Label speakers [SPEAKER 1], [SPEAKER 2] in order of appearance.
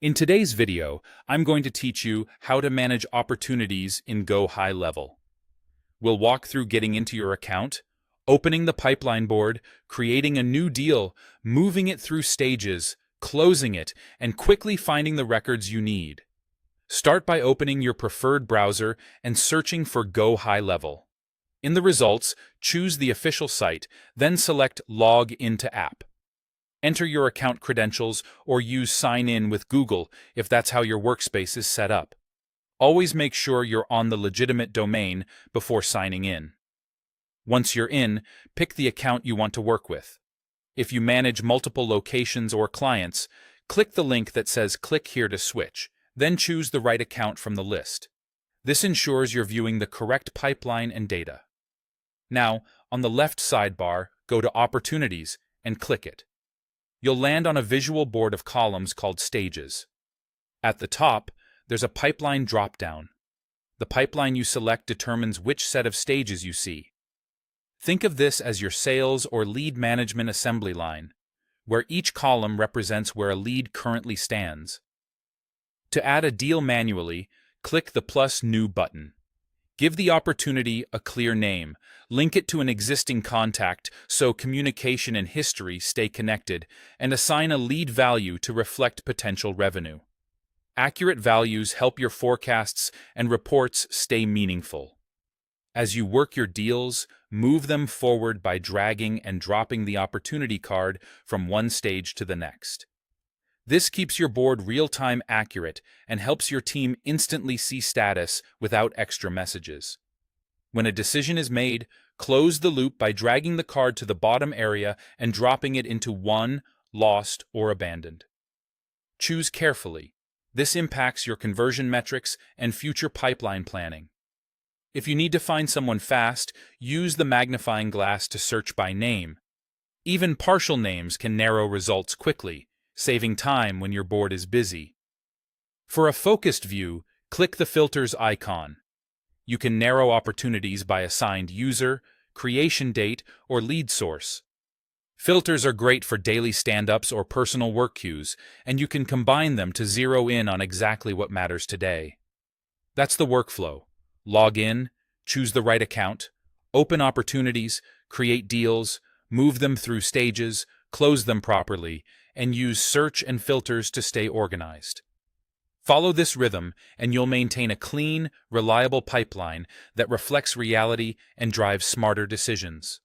[SPEAKER 1] In today's video, I'm going to teach you how to manage opportunities in Go High Level. We'll walk through getting into your account, opening the pipeline board, creating a new deal, moving it through stages, closing it, and quickly finding the records you need. Start by opening your preferred browser and searching for Go High Level. In the results, choose the official site, then select Log into App. Enter your account credentials or use Sign In with Google if that's how your workspace is set up. Always make sure you're on the legitimate domain before signing in. Once you're in, pick the account you want to work with. If you manage multiple locations or clients, click the link that says Click here to switch, then choose the right account from the list. This ensures you're viewing the correct pipeline and data. Now, on the left sidebar, go to Opportunities and click it. You'll land on a visual board of columns called Stages. At the top, there's a pipeline drop-down. The pipeline you select determines which set of stages you see. Think of this as your sales or lead management assembly line, where each column represents where a lead currently stands. To add a deal manually, click the plus New button. Give the opportunity a clear name, link it to an existing contact so communication and history stay connected, and assign a lead value to reflect potential revenue. Accurate values help your forecasts and reports stay meaningful. As you work your deals, move them forward by dragging and dropping the opportunity card from one stage to the next. This keeps your board real-time accurate and helps your team instantly see status without extra messages. When a decision is made, close the loop by dragging the card to the bottom area and dropping it into won, lost, or abandoned. Choose carefully. This impacts your conversion metrics and future pipeline planning. If you need to find someone fast, use the magnifying glass to search by name. Even partial names can narrow results quickly, saving time when your board is busy. For a focused view, click the filters icon. You can narrow opportunities by assigned user, creation date, or lead source. Filters are great for daily stand-ups or personal work queues, and you can combine them to zero in on exactly what matters today. That's the workflow. Log in, choose the right account, open opportunities, create deals, move them through stages, close them properly, and use search and filters to stay organized. Follow this rhythm, and you'll maintain a clean, reliable pipeline that reflects reality and drives smarter decisions.